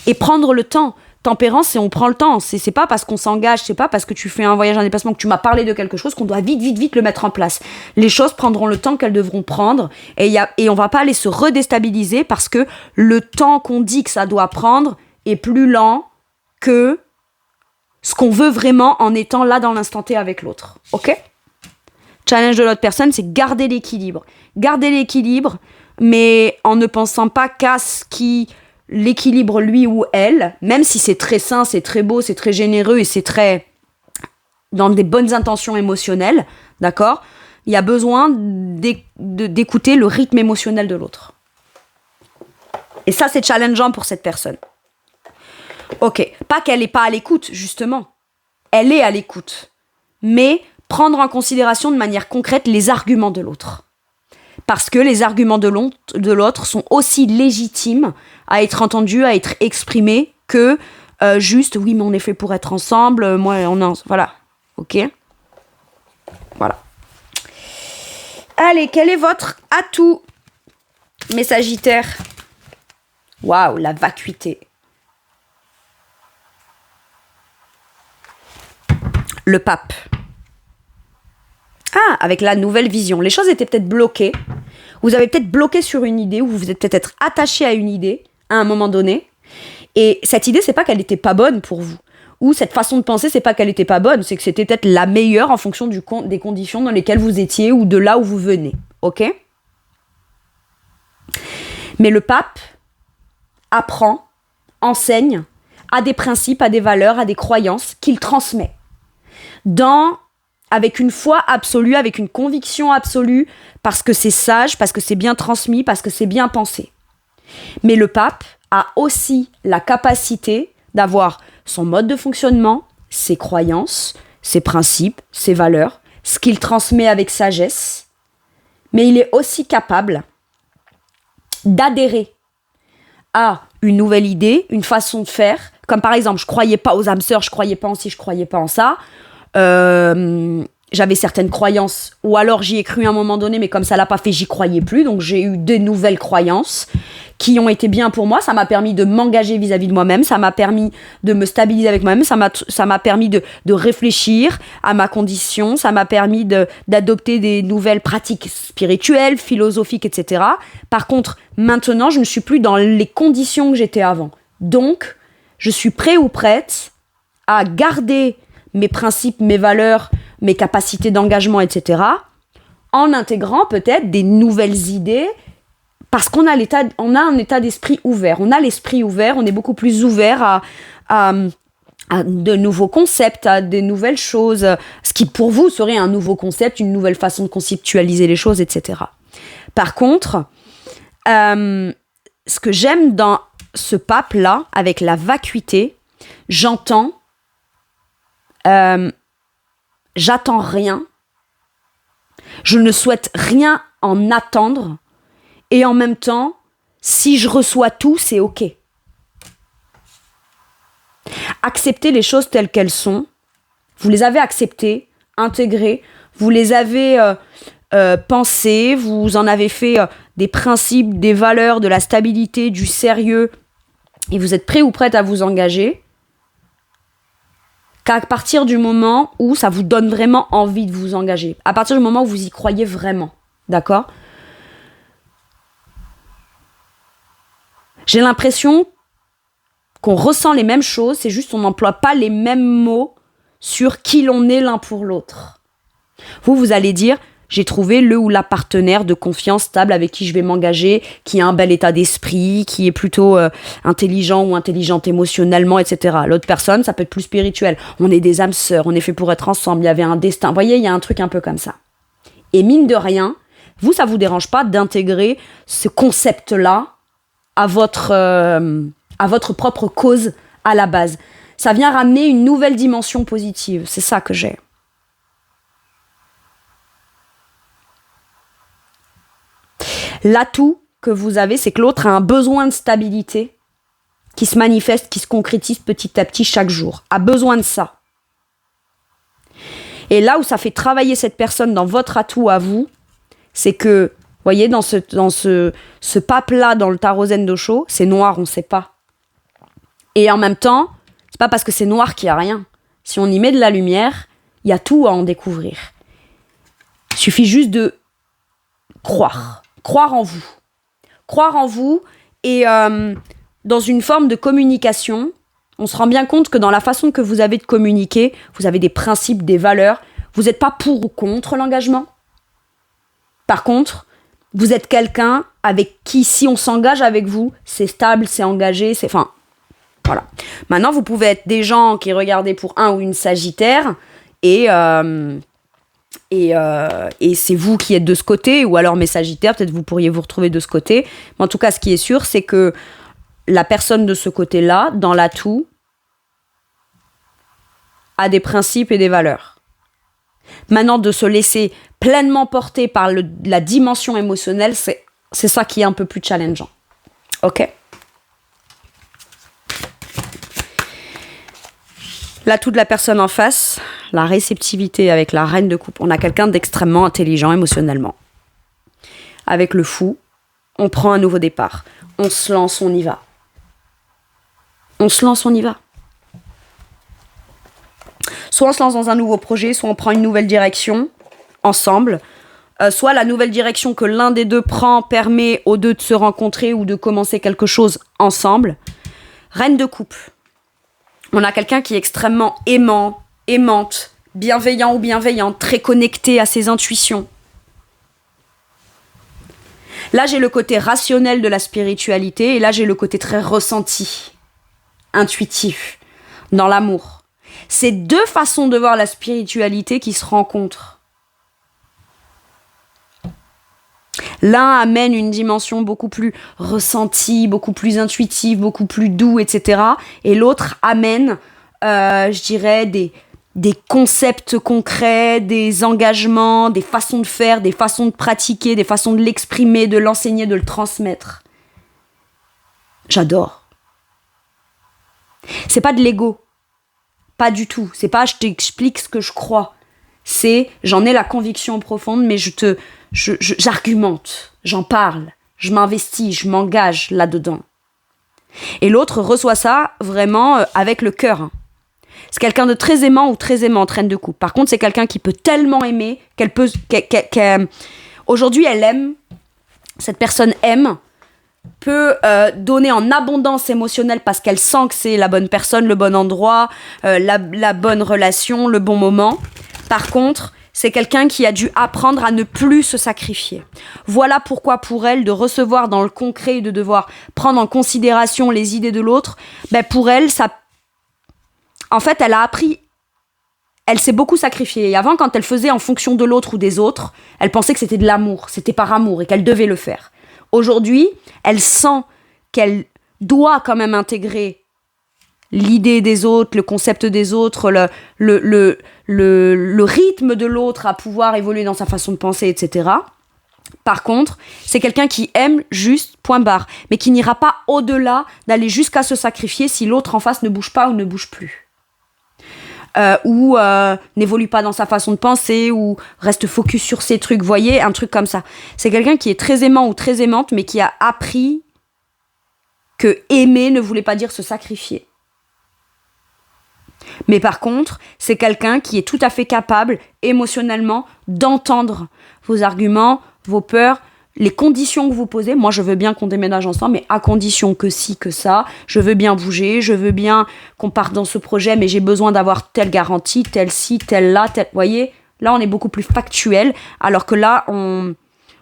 Et prendre le temps. Tempérance, c'est on prend le temps. C'est pas parce qu'on s'engage, c'est pas parce que tu fais un voyage, un déplacement, que tu m'as parlé de quelque chose qu'on doit vite le mettre en place. Les choses prendront le temps qu'elles devront prendre, et on va pas aller se redéstabiliser parce que le temps qu'on dit que ça doit prendre est plus lent que ce qu'on veut vraiment en étant là dans l'instant T avec l'autre. Ok ? Challenge de l'autre personne, c'est garder l'équilibre. Garder l'équilibre, mais en ne pensant pas qu'à ce qui l'équilibre lui ou elle, même si c'est très sain, c'est très beau, c'est très généreux et c'est très dans des bonnes intentions émotionnelles, d'accord ? Il y a besoin d'écouter le rythme émotionnel de l'autre. Et ça, c'est challengeant pour cette personne. Ok, pas qu'elle n'est pas à l'écoute, justement. Elle est à l'écoute. Mais prendre en considération de manière concrète les arguments de l'autre. Parce que les arguments de l'autre sont aussi légitimes à être entendus, à être exprimés, que juste, oui, mais on est fait pour être ensemble, moi, voilà. Ok ? Voilà. Allez, quel est votre atout, mes Sagittaires ? Waouh, la vacuité. Le pape. Ah, avec la nouvelle vision. Les choses étaient peut-être bloquées. Vous avez peut-être bloqué sur une idée, ou vous êtes peut-être attaché à une idée à un moment donné. Et cette idée, c'est pas qu'elle n'était pas bonne pour vous. Ou cette façon de penser, c'est pas qu'elle n'était pas bonne, c'est que c'était peut-être la meilleure en fonction des conditions dans lesquelles vous étiez ou de là où vous venez. Ok ? Mais le pape apprend, enseigne, a des principes, a des valeurs, a des croyances qu'il transmet. Avec une foi absolue, avec une conviction absolue, parce que c'est sage, parce que c'est bien transmis, parce que c'est bien pensé. Mais le pape a aussi la capacité d'avoir son mode de fonctionnement, ses croyances, ses principes, ses valeurs, ce qu'il transmet avec sagesse, mais il est aussi capable d'adhérer à une nouvelle idée, une façon de faire, comme par exemple, je croyais pas aux âmes sœurs, je croyais pas en ci, je croyais pas en ça, j'avais certaines croyances, ou alors j'y ai cru à un moment donné, mais comme ça l'a pas fait, j'y croyais plus, donc j'ai eu des nouvelles croyances qui ont été bien pour moi. Ça m'a permis de m'engager vis-à-vis de moi-même, ça m'a permis de me stabiliser avec moi-même, ça m'a permis de réfléchir à ma condition, ça m'a permis d'adopter des nouvelles pratiques spirituelles, philosophiques, etc. Par contre, maintenant, je ne suis plus dans les conditions que j'étais avant. Donc, je suis prêt ou prête à garder mes principes, mes valeurs, mes capacités d'engagement, etc., en intégrant peut-être des nouvelles idées, parce qu'on a un état d'esprit ouvert. On a l'esprit ouvert, on est beaucoup plus ouvert à de nouveaux concepts, à des nouvelles choses, ce qui pour vous serait un nouveau concept, une nouvelle façon de conceptualiser les choses, etc. Par contre, ce que j'aime dans ce pape-là, avec la vacuité, j'entends, j'attends rien, je ne souhaite rien en attendre, et en même temps, si je reçois tout, c'est OK. Acceptez les choses telles qu'elles sont. Vous les avez acceptées, intégrées, vous les avez pensées, vous en avez fait des principes, des valeurs, de la stabilité, du sérieux, et vous êtes prêt ou prête à vous engager, qu'à partir du moment où ça vous donne vraiment envie de vous engager, à partir du moment où vous y croyez vraiment, d'accord ? J'ai l'impression qu'on ressent les mêmes choses, c'est juste qu'on n'emploie pas les mêmes mots sur qui l'on est l'un pour l'autre. Vous allez dire, j'ai trouvé le ou la partenaire de confiance stable avec qui je vais m'engager, qui a un bel état d'esprit, qui est plutôt intelligent ou intelligente émotionnellement, etc. L'autre personne, ça peut être plus spirituel. On est des âmes sœurs, on est fait pour être ensemble, il y avait un destin. Vous voyez, il y a un truc un peu comme ça. Et mine de rien, vous, ça vous dérange pas d'intégrer ce concept-là à votre propre cause à la base. Ça vient ramener une nouvelle dimension positive. C'est ça que j'ai. L'atout que vous avez, c'est que l'autre a un besoin de stabilité qui se manifeste, qui se concrétise petit à petit chaque jour. A besoin de ça. Et là où ça fait travailler cette personne dans votre atout à vous, c'est que, vous voyez, dans ce pape-là, dans le tarot Zen Dosho, c'est noir, on ne sait pas. Et en même temps, c'est pas parce que c'est noir qu'il n'y a rien. Si on y met de la lumière, il y a tout à en découvrir. Il suffit juste de croire. Croire en vous. Croire en vous et dans une forme de communication, on se rend bien compte que dans la façon que vous avez de communiquer, vous avez des principes, des valeurs. Vous n'êtes pas pour ou contre l'engagement. Par contre, vous êtes quelqu'un avec qui, si on s'engage avec vous, c'est stable, c'est engagé, c'est... Enfin, voilà. Maintenant, vous pouvez être des gens qui regardez pour un ou une Sagittaire et c'est vous qui êtes de ce côté, ou alors mes Sagittaires, peut-être vous pourriez vous retrouver de ce côté. Mais en tout cas, ce qui est sûr, c'est que la personne de ce côté-là, dans l'atout, a des principes et des valeurs. Maintenant, de se laisser pleinement porter par la dimension émotionnelle, c'est ça qui est un peu plus challengeant. Ok ? L'atout de la personne en face, la réceptivité avec la reine de coupe. On a quelqu'un d'extrêmement intelligent émotionnellement. Avec le fou, on prend un nouveau départ. On se lance, on y va. On se lance, on y va. Soit on se lance dans un nouveau projet, soit on prend une nouvelle direction ensemble. Soit la nouvelle direction que l'un des deux prend permet aux deux de se rencontrer ou de commencer quelque chose ensemble. Reine de coupe. On a quelqu'un qui est extrêmement aimant, aimante, bienveillant ou bienveillante, très connecté à ses intuitions. Là, j'ai le côté rationnel de la spiritualité et là, j'ai le côté très ressenti, intuitif, dans l'amour. C'est deux façons de voir la spiritualité qui se rencontrent. L'un amène une dimension beaucoup plus ressentie, beaucoup plus intuitive, beaucoup plus doux, etc. Et l'autre amène, je dirais, des concepts concrets, des engagements, des façons de faire, des façons de pratiquer, des façons de l'exprimer, de l'enseigner, de le transmettre. J'adore. C'est pas de l'ego. Pas du tout. C'est pas je t'explique ce que je crois. C'est j'en ai la conviction profonde, mais j'argumente, j'en parle, je m'investis, je m'engage là-dedans. Et l'autre reçoit ça vraiment avec le cœur. C'est quelqu'un de très aimant ou très aimante, reine de coupe. Par contre, c'est quelqu'un qui peut tellement aimer aujourd'hui, elle aime, cette personne aime peut donner en abondance émotionnelle parce qu'elle sent que c'est la bonne personne, le bon endroit, la bonne relation, le bon moment. Par contre, c'est quelqu'un qui a dû apprendre à ne plus se sacrifier. Voilà pourquoi pour elle, de recevoir dans le concret, de devoir prendre en considération les idées de l'autre, pour elle, ça... En fait, elle a appris... Elle s'est beaucoup sacrifiée. Et avant, quand elle faisait en fonction de l'autre ou des autres, elle pensait que c'était de l'amour, c'était par amour et qu'elle devait le faire. Aujourd'hui, elle sent qu'elle doit quand même intégrer l'idée des autres, le concept des autres, le rythme de l'autre à pouvoir évoluer dans sa façon de penser, etc. Par contre, c'est quelqu'un qui aime juste, point barre, mais qui n'ira pas au-delà d'aller jusqu'à se sacrifier si l'autre en face ne bouge pas ou ne bouge plus. Ou n'évolue pas dans sa façon de penser, ou reste focus sur ses trucs, voyez, un truc comme ça. C'est quelqu'un qui est très aimant ou très aimante, mais qui a appris que aimer ne voulait pas dire se sacrifier. Mais par contre, c'est quelqu'un qui est tout à fait capable, émotionnellement, d'entendre vos arguments, vos peurs, les conditions que vous posez. Moi, je veux bien qu'on déménage ensemble, mais à condition que ci, que ça. Je veux bien bouger, je veux bien qu'on parte dans ce projet, mais j'ai besoin d'avoir telle garantie, telle ci, telle là, telle... Vous voyez, là, on est beaucoup plus factuel, alors que là, on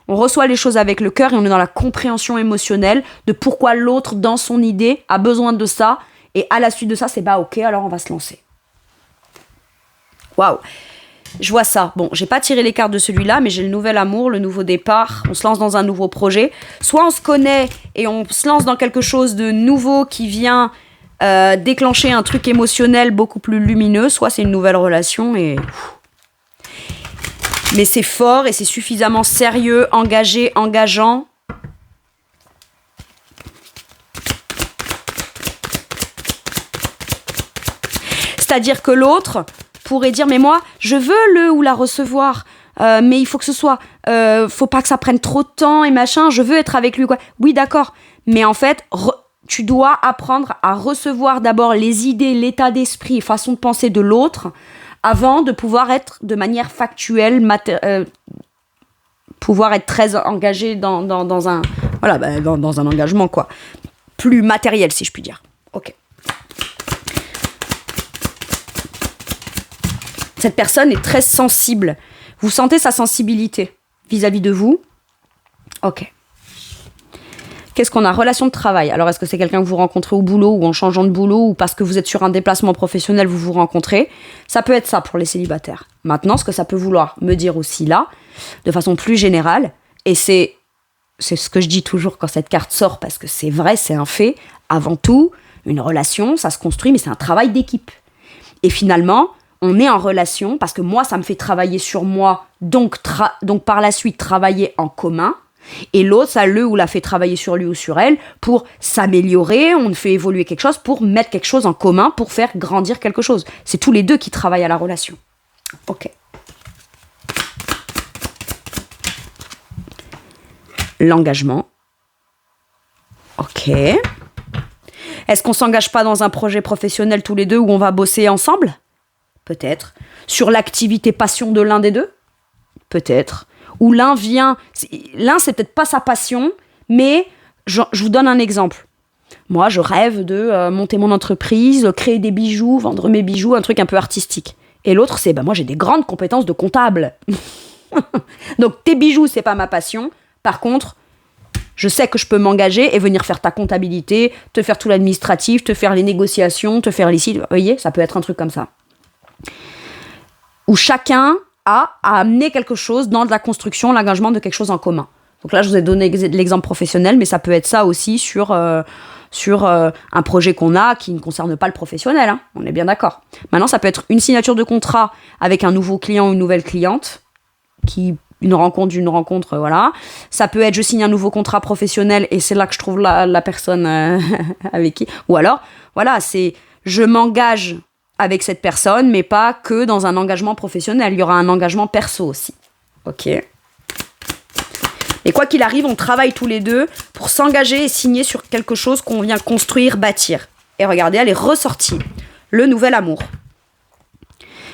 reçoit les choses avec le cœur et on est dans la compréhension émotionnelle de pourquoi l'autre, dans son idée, a besoin de ça. Et à la suite de ça, c'est ok, alors on va se lancer. Waouh! Je vois ça. Bon, j'ai pas tiré les cartes de celui-là, mais j'ai le nouvel amour, le nouveau départ. On se lance dans un nouveau projet. Soit on se connaît et on se lance dans quelque chose de nouveau qui vient déclencher un truc émotionnel beaucoup plus lumineux, soit c'est une nouvelle relation et... Mais c'est fort et c'est suffisamment sérieux, engagé, engageant. C'est-à-dire que l'autre pourrait dire, mais moi, je veux le ou la recevoir, mais il faut que ce soit, faut pas que ça prenne trop de temps et machin, je veux être avec lui, quoi. Oui, d'accord, mais en fait, tu dois apprendre à recevoir d'abord les idées, l'état d'esprit, façon de penser de l'autre, avant de pouvoir être de manière factuelle, pouvoir être très engagé dans un, voilà, dans un engagement, quoi, plus matériel, si je puis dire. Ok. Cette personne est très sensible. Vous sentez sa sensibilité vis-à-vis de vous? Ok. Qu'est-ce qu'on a? Relation de travail. Alors, est-ce que c'est quelqu'un que vous rencontrez au boulot ou en changeant de boulot ou parce que vous êtes sur un déplacement professionnel, vous vous rencontrez? Ça peut être ça pour les célibataires. Maintenant, ce que ça peut vouloir me dire aussi là, de façon plus générale, et c'est ce que je dis toujours quand cette carte sort, parce que c'est vrai, c'est un fait. Avant tout, une relation, ça se construit, mais c'est un travail d'équipe. Et finalement... on est en relation parce que moi, ça me fait travailler sur moi, donc par la suite travailler en commun. Et l'autre, ça le ou la fait travailler sur lui ou sur elle pour s'améliorer, on fait évoluer quelque chose, pour mettre quelque chose en commun, pour faire grandir quelque chose. C'est tous les deux qui travaillent à la relation. Ok. L'engagement. Ok. Est-ce qu'on s'engage pas dans un projet professionnel tous les deux où on va bosser ensemble ? Peut-être. Sur l'activité passion de l'un des deux? Peut-être. Ou l'un, c'est peut-être pas sa passion, mais je vous donne un exemple. Moi, je rêve de monter mon entreprise, créer des bijoux, vendre mes bijoux, un truc un peu artistique. Et l'autre, c'est, moi, j'ai des grandes compétences de comptable. Donc, tes bijoux, c'est pas ma passion. Par contre, je sais que je peux m'engager et venir faire ta comptabilité, te faire tout l'administratif, te faire les négociations, te faire les sites. Vous voyez, ça peut être un truc comme ça. Où chacun a amené quelque chose dans de la construction, l'engagement de quelque chose en commun. Donc là, je vous ai donné l'exemple professionnel, mais ça peut être ça aussi sur un projet qu'on a qui ne concerne pas le professionnel. Hein, on est bien d'accord. Maintenant, ça peut être une signature de contrat avec un nouveau client ou une nouvelle cliente, une rencontre, voilà. Ça peut être, je signe un nouveau contrat professionnel et c'est là que je trouve la personne avec qui. Ou alors, voilà, c'est je m'engage avec cette personne, mais pas que dans un engagement professionnel. Il y aura un engagement perso aussi. Ok. Et quoi qu'il arrive, on travaille tous les deux pour s'engager et signer sur quelque chose qu'on vient construire, bâtir. Et regardez, elle est ressortie. Le nouvel amour.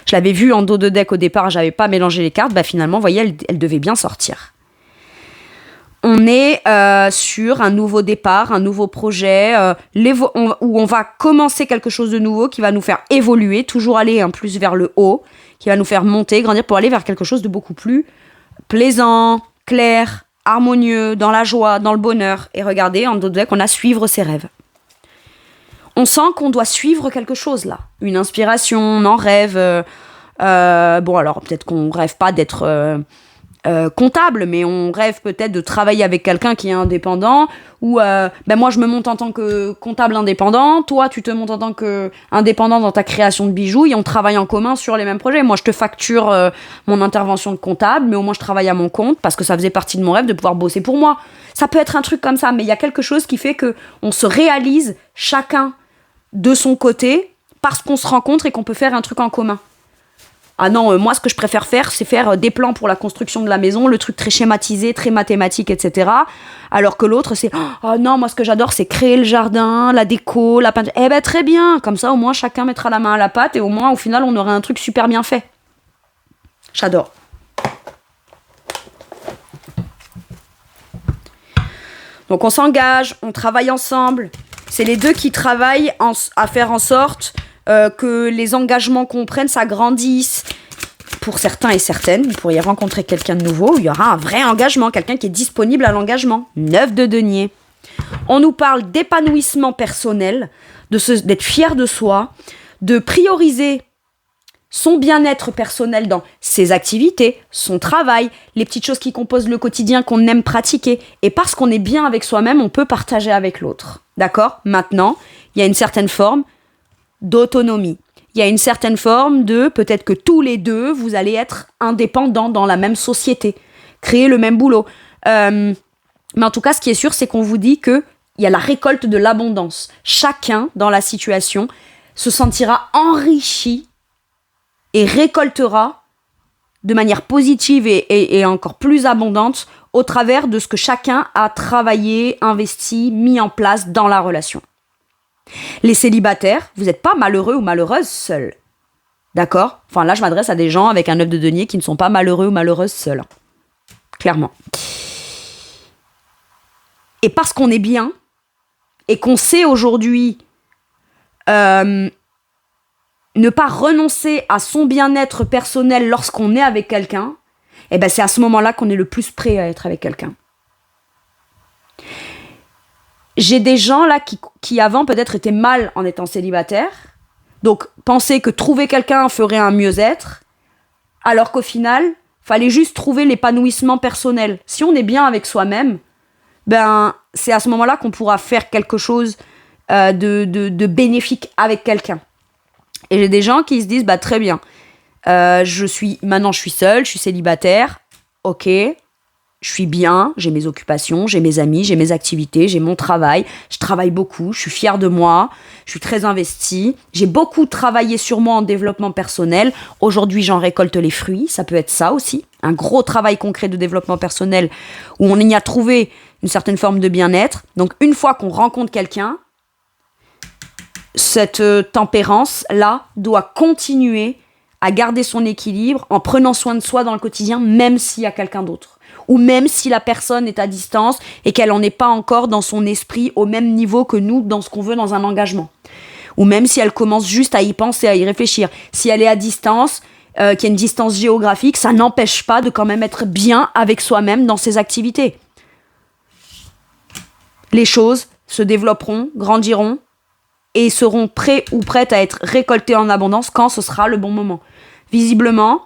Je l'avais vu en dos de deck au départ, j'avais pas mélangé les cartes. Finalement, vous voyez, elle devait bien sortir. On est sur un nouveau départ, un nouveau projet, où on va commencer quelque chose de nouveau qui va nous faire évoluer, toujours aller plus vers le haut, qui va nous faire monter, grandir pour aller vers quelque chose de beaucoup plus plaisant, clair, harmonieux, dans la joie, dans le bonheur. Et regardez, en d'autres deck, on a suivre ses rêves. On sent qu'on doit suivre quelque chose là, une inspiration, on en rêve. Bon alors peut-être qu'on rêve pas d'être comptable, mais on rêve peut-être de travailler avec quelqu'un qui est indépendant, ou moi je me monte en tant que comptable indépendant, toi tu te montes en tant qu'indépendant dans ta création de bijoux, et on travaille en commun sur les mêmes projets. Moi je te facture mon intervention de comptable, mais au moins je travaille à mon compte, parce que ça faisait partie de mon rêve de pouvoir bosser pour moi. Ça peut être un truc comme ça, mais il y a quelque chose qui fait que on se réalise chacun de son côté, parce qu'on se rencontre et qu'on peut faire un truc en commun. Ah non, moi, ce que je préfère faire, c'est faire des plans pour la construction de la maison, le truc très schématisé, très mathématique, etc. Alors que l'autre, c'est « Oh non, moi, ce que j'adore, c'est créer le jardin, la déco, la peinture. » Eh ben, très bien. Comme ça, au moins, chacun mettra la main à la pâte et au moins, au final, on aura un truc super bien fait. J'adore. Donc, on s'engage, on travaille ensemble. C'est les deux qui travaillent à faire en sorte que les engagements qu'on prenne s'agrandissent. Pour certains et certaines, vous pourriez rencontrer quelqu'un de nouveau où il y aura un vrai engagement, quelqu'un qui est disponible à l'engagement. 9 de denier. On nous parle d'épanouissement personnel, d'être fier de soi, de prioriser son bien-être personnel dans ses activités, son travail, les petites choses qui composent le quotidien qu'on aime pratiquer. Et parce qu'on est bien avec soi-même, on peut partager avec l'autre. D'accord ? Maintenant, il y a une certaine forme d'autonomie. Il y a une certaine forme de, peut-être que tous les deux, vous allez être indépendants dans la même société, créer le même boulot. Mais en tout cas, ce qui est sûr, c'est qu'on vous dit qu'il y a la récolte de l'abondance. Chacun, dans la situation, se sentira enrichi et récoltera de manière positive et encore plus abondante au travers de ce que chacun a travaillé, investi, mis en place dans la relation. Les célibataires, vous n'êtes pas malheureux ou malheureuses seuls. D'accord ? Enfin là, je m'adresse à des gens avec un 9 de denier qui ne sont pas malheureux ou malheureuses seuls. Clairement. Et parce qu'on est bien, et qu'on sait aujourd'hui ne pas renoncer à son bien-être personnel lorsqu'on est avec quelqu'un, eh ben c'est à ce moment-là qu'on est le plus prêt à être avec quelqu'un. J'ai des gens là qui avant peut-être étaient mal en étant célibataires, donc pensaient que trouver quelqu'un ferait un mieux-être, alors qu'au final, fallait juste trouver l'épanouissement personnel. Si on est bien avec soi-même, ben c'est à ce moment-là qu'on pourra faire quelque chose de bénéfique avec quelqu'un. Et j'ai des gens qui se disent bah très bien, maintenant je suis seule, je suis célibataire, ok. Je suis bien, j'ai mes occupations, j'ai mes amis, j'ai mes activités, j'ai mon travail. Je travaille beaucoup, je suis fière de moi, je suis très investie. J'ai beaucoup travaillé sur moi en développement personnel. Aujourd'hui, j'en récolte les fruits. Ça peut être ça aussi. Un gros travail concret de développement personnel où on y a trouvé une certaine forme de bien-être. Donc, une fois qu'on rencontre quelqu'un, cette tempérance-là doit continuer à garder son équilibre en prenant soin de soi dans le quotidien, même s'il y a quelqu'un d'autre. Ou même si la personne est à distance et qu'elle n'en est pas encore dans son esprit au même niveau que nous dans ce qu'on veut dans un engagement. Ou même si elle commence juste à y penser, à y réfléchir. Si elle est à distance, qu'il y a une distance géographique, ça n'empêche pas de quand même être bien avec soi-même dans ses activités. Les choses se développeront, grandiront et seront prêts ou prêtes à être récoltées en abondance quand ce sera le bon moment. Visiblement,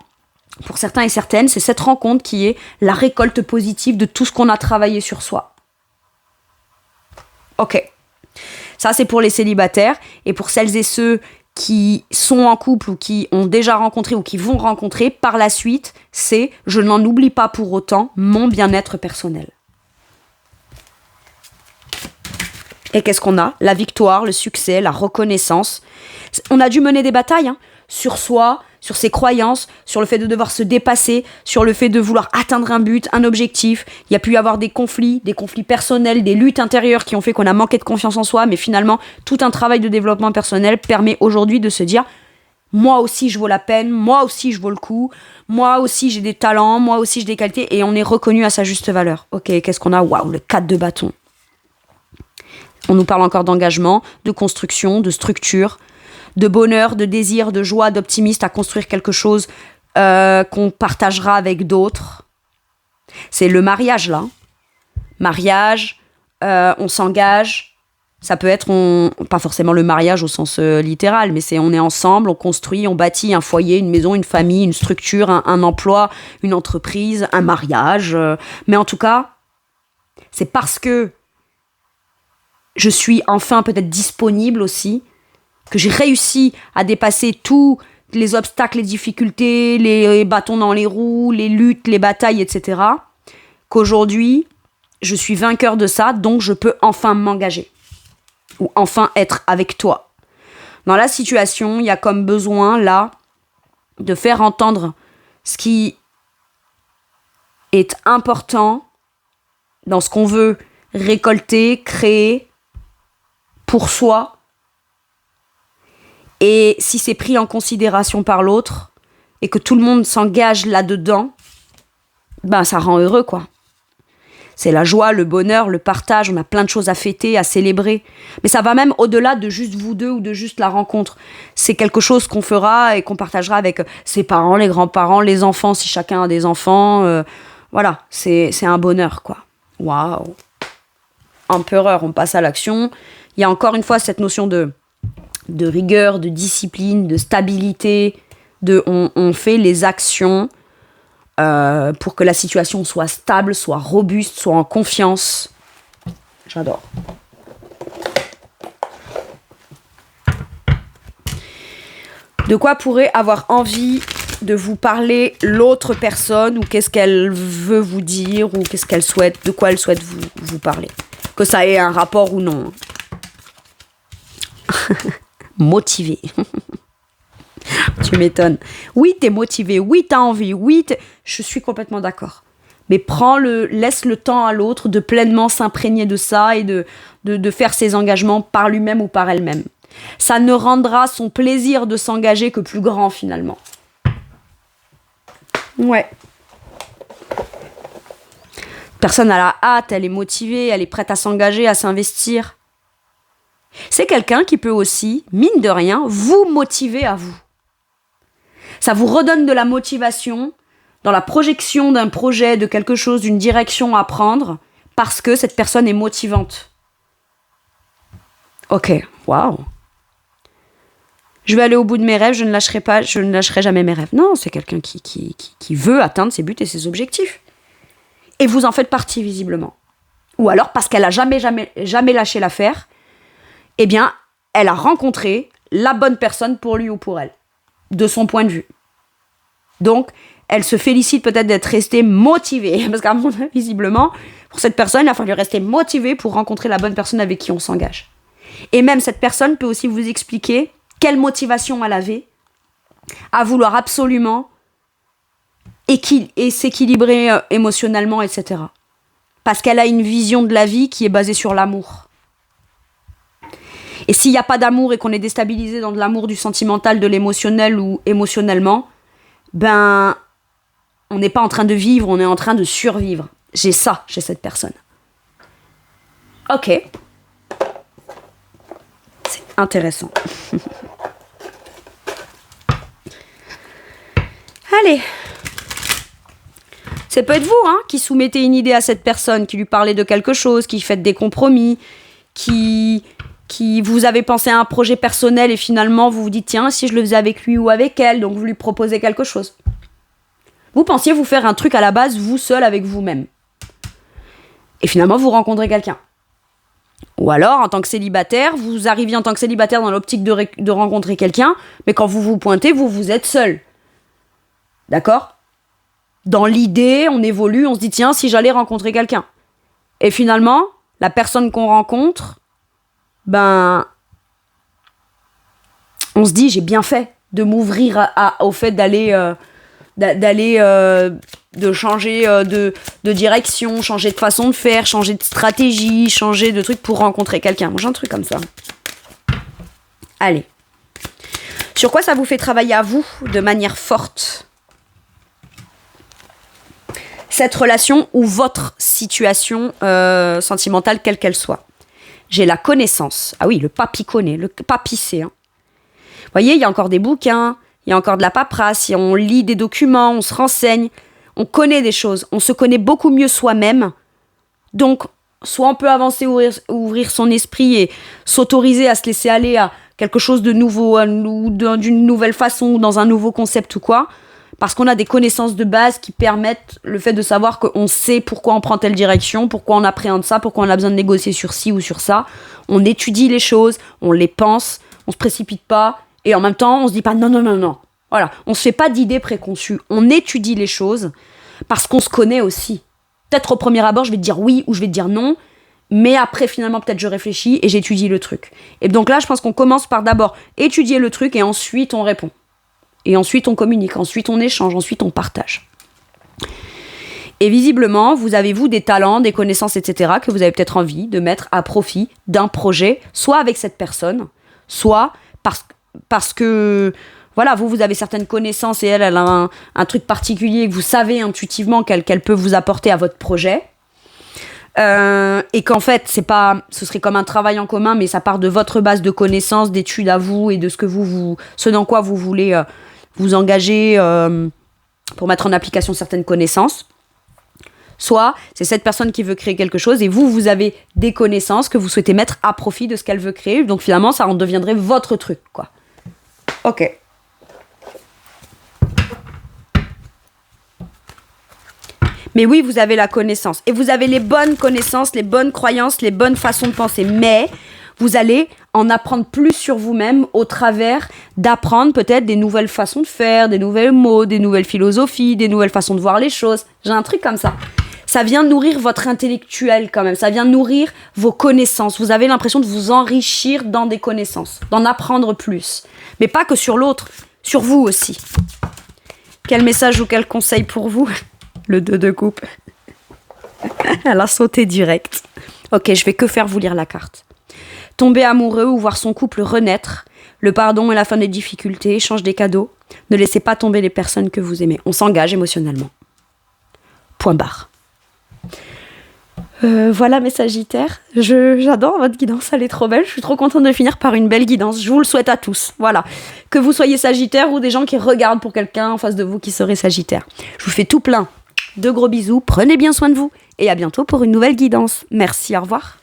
pour certains et certaines, c'est cette rencontre qui est la récolte positive de tout ce qu'on a travaillé sur soi. Ok. Ça, c'est pour les célibataires. Et pour celles et ceux qui sont en couple ou qui ont déjà rencontré ou qui vont rencontrer, par la suite, c'est « je n'en oublie pas pour autant mon bien-être personnel ». Et qu'est-ce qu'on a ? La victoire, le succès, la reconnaissance. On a dû mener des batailles sur soi, sur ses croyances, sur le fait de devoir se dépasser, sur le fait de vouloir atteindre un but, un objectif. Il y a pu y avoir des conflits personnels, des luttes intérieures qui ont fait qu'on a manqué de confiance en soi, mais finalement, tout un travail de développement personnel permet aujourd'hui de se dire moi aussi je vaux la peine, moi aussi je vaux le coup, moi aussi j'ai des talents, moi aussi j'ai des qualités, et on est reconnu à sa juste valeur. Ok, qu'est-ce qu'on a? Waouh, le 4 de bâton. On nous parle encore d'engagement, de construction, de structure, de bonheur, de désir, de joie, d'optimisme à construire quelque chose qu'on partagera avec d'autres. C'est le mariage, là. Mariage, on s'engage. Ça peut être, pas forcément le mariage au sens littéral, mais on est ensemble, on construit, on bâtit un foyer, une maison, une famille, une structure, un emploi, une entreprise, un mariage. Mais en tout cas, c'est parce que je suis enfin peut-être disponible aussi, que j'ai réussi à dépasser tous les obstacles, les difficultés, les bâtons dans les roues, les luttes, les batailles, etc., qu'aujourd'hui, je suis vainqueur de ça, donc je peux enfin m'engager. Ou enfin être avec toi. Dans la situation, il y a comme besoin, là, de faire entendre ce qui est important dans ce qu'on veut récolter, créer pour soi. Et si c'est pris en considération par l'autre et que tout le monde s'engage là-dedans, ben ça rend heureux, quoi. C'est la joie, le bonheur, le partage, on a plein de choses à fêter, à célébrer. Mais ça va même au-delà de juste vous deux ou de juste la rencontre. C'est quelque chose qu'on fera et qu'on partagera avec ses parents, les grands-parents, les enfants, si chacun a des enfants. Voilà, c'est un bonheur, quoi. Waouh. Empereur, on passe à l'action. Il y a encore une fois cette notion de rigueur, de discipline, de stabilité, on fait les actions pour que la situation soit stable, soit robuste, soit en confiance. J'adore. De quoi pourrait avoir envie de vous parler l'autre personne, ou qu'est-ce qu'elle veut vous dire, ou qu'est-ce qu'elle souhaite, de quoi elle souhaite vous parler. Que ça ait un rapport ou non. Motivé. Tu m'étonnes. Oui, t'es motivé. Oui, t'as envie. Oui, je suis complètement d'accord. Mais laisse le temps à l'autre de pleinement s'imprégner de ça et de faire ses engagements par lui-même ou par elle-même. Ça ne rendra son plaisir de s'engager que plus grand, finalement. Ouais. Personne a la hâte, elle est motivée, elle est prête à s'engager, à s'investir. C'est quelqu'un qui peut aussi, mine de rien, vous motiver à vous. Ça vous redonne de la motivation dans la projection d'un projet, de quelque chose, d'une direction à prendre, parce que cette personne est motivante. Ok, waouh. Je vais aller au bout de mes rêves, je ne lâcherai jamais mes rêves. Non, c'est quelqu'un qui veut atteindre ses buts et ses objectifs. Et vous en faites partie, visiblement. Ou alors, parce qu'elle n'a jamais lâché l'affaire, eh bien, elle a rencontré la bonne personne pour lui ou pour elle, de son point de vue. Donc, elle se félicite peut-être d'être restée motivée, parce qu'à mon avis, visiblement, pour cette personne, il a fallu rester motivée pour rencontrer la bonne personne avec qui on s'engage. Et même cette personne peut aussi vous expliquer quelle motivation elle avait à vouloir absolument s'équilibrer émotionnellement, etc. Parce qu'elle a une vision de la vie qui est basée sur l'amour. Et s'il n'y a pas d'amour et qu'on est déstabilisé dans de l'amour, du sentimental, de l'émotionnel ou émotionnellement, ben, on n'est pas en train de vivre, on est en train de survivre. J'ai ça chez cette personne. Ok. C'est intéressant. Allez. C'est peut-être vous, qui soumettez une idée à cette personne, qui lui parlez de quelque chose, qui faites des compromis, qui vous avez pensé à un projet personnel et finalement vous vous dites tiens, si je le faisais avec lui ou avec elle, donc vous lui proposez quelque chose. Vous pensiez vous faire un truc à la base, vous seul avec vous-même. Et finalement vous rencontrez quelqu'un. Ou alors, en tant que célibataire, vous arriviez en tant que célibataire dans l'optique de rencontrer quelqu'un, mais quand vous vous pointez, vous êtes seul. D'accord ? Dans l'idée, on évolue, on se dit tiens, si j'allais rencontrer quelqu'un. Et finalement, la personne qu'on rencontre, ben, on se dit j'ai bien fait de m'ouvrir au fait de changer de direction, changer de façon de faire, changer de stratégie, changer de truc pour rencontrer quelqu'un. Moi j'ai un truc comme ça. Allez. Sur quoi ça vous fait travailler à vous de manière forte? Cette relation ou votre situation sentimentale, quelle qu'elle soit. J'ai la connaissance. Ah oui, le papy connaît, le papy sait. Hein. Vous voyez, il y a encore des bouquins, il y a encore de la paperasse, on lit des documents, on se renseigne, on connaît des choses, on se connaît beaucoup mieux soi-même. Donc, soit on peut avancer, ouvrir son esprit et s'autoriser à se laisser aller à quelque chose de nouveau, ou d'une nouvelle façon, dans un nouveau concept ou quoi, parce qu'on a des connaissances de base qui permettent le fait de savoir qu'on sait pourquoi on prend telle direction, pourquoi on appréhende ça, pourquoi on a besoin de négocier sur ci ou sur ça. On étudie les choses, on les pense, on se précipite pas, et en même temps, on se dit pas non. Voilà, on se fait pas d'idées préconçues. On étudie les choses parce qu'on se connaît aussi. Peut-être au premier abord, je vais te dire oui ou je vais te dire non, mais après, finalement, peut-être je réfléchis et j'étudie le truc. Et donc là, je pense qu'on commence par d'abord étudier le truc et ensuite on répond. Et ensuite, on communique, ensuite on échange, ensuite on partage. Et visiblement, vous avez, vous, des talents, des connaissances, etc., que vous avez peut-être envie de mettre à profit d'un projet, soit avec cette personne, soit parce que, voilà, vous avez certaines connaissances et elle a un truc particulier que vous savez intuitivement qu'elle peut vous apporter à votre projet. Et qu'en fait, ce serait comme un travail en commun, mais ça part de votre base de connaissances, d'études à vous et de ce dans quoi vous voulez vous engager pour mettre en application certaines connaissances. Soit c'est cette personne qui veut créer quelque chose et vous avez des connaissances que vous souhaitez mettre à profit de ce qu'elle veut créer. Donc finalement, ça en deviendrait votre truc, quoi. Ok. Mais oui, vous avez la connaissance. Et vous avez les bonnes connaissances, les bonnes croyances, les bonnes façons de penser. Mais vous allez en apprendre plus sur vous-même au travers d'apprendre peut-être des nouvelles façons de faire, des nouveaux mots, des nouvelles philosophies, des nouvelles façons de voir les choses. J'ai un truc comme ça. Ça vient nourrir votre intellectuel quand même. Ça vient nourrir vos connaissances. Vous avez l'impression de vous enrichir dans des connaissances, d'en apprendre plus. Mais pas que sur l'autre, sur vous aussi. Quel message ou quel conseil pour vous ? Le 2 de coupe. Elle a sauté direct. Ok, je vais que faire vous lire la carte. Tomber amoureux ou voir son couple renaître. Le pardon et la fin des difficultés. Échange des cadeaux. Ne laissez pas tomber les personnes que vous aimez. On s'engage émotionnellement. Point barre. Voilà mes Sagittaires. J'adore votre guidance, elle est trop belle. Je suis trop contente de finir par une belle guidance. Je vous le souhaite à tous. Voilà. Que vous soyez Sagittaire ou des gens qui regardent pour quelqu'un en face de vous qui serait Sagittaire. Je vous fais tout plein de gros bisous. Prenez bien soin de vous. Et à bientôt pour une nouvelle guidance. Merci, au revoir.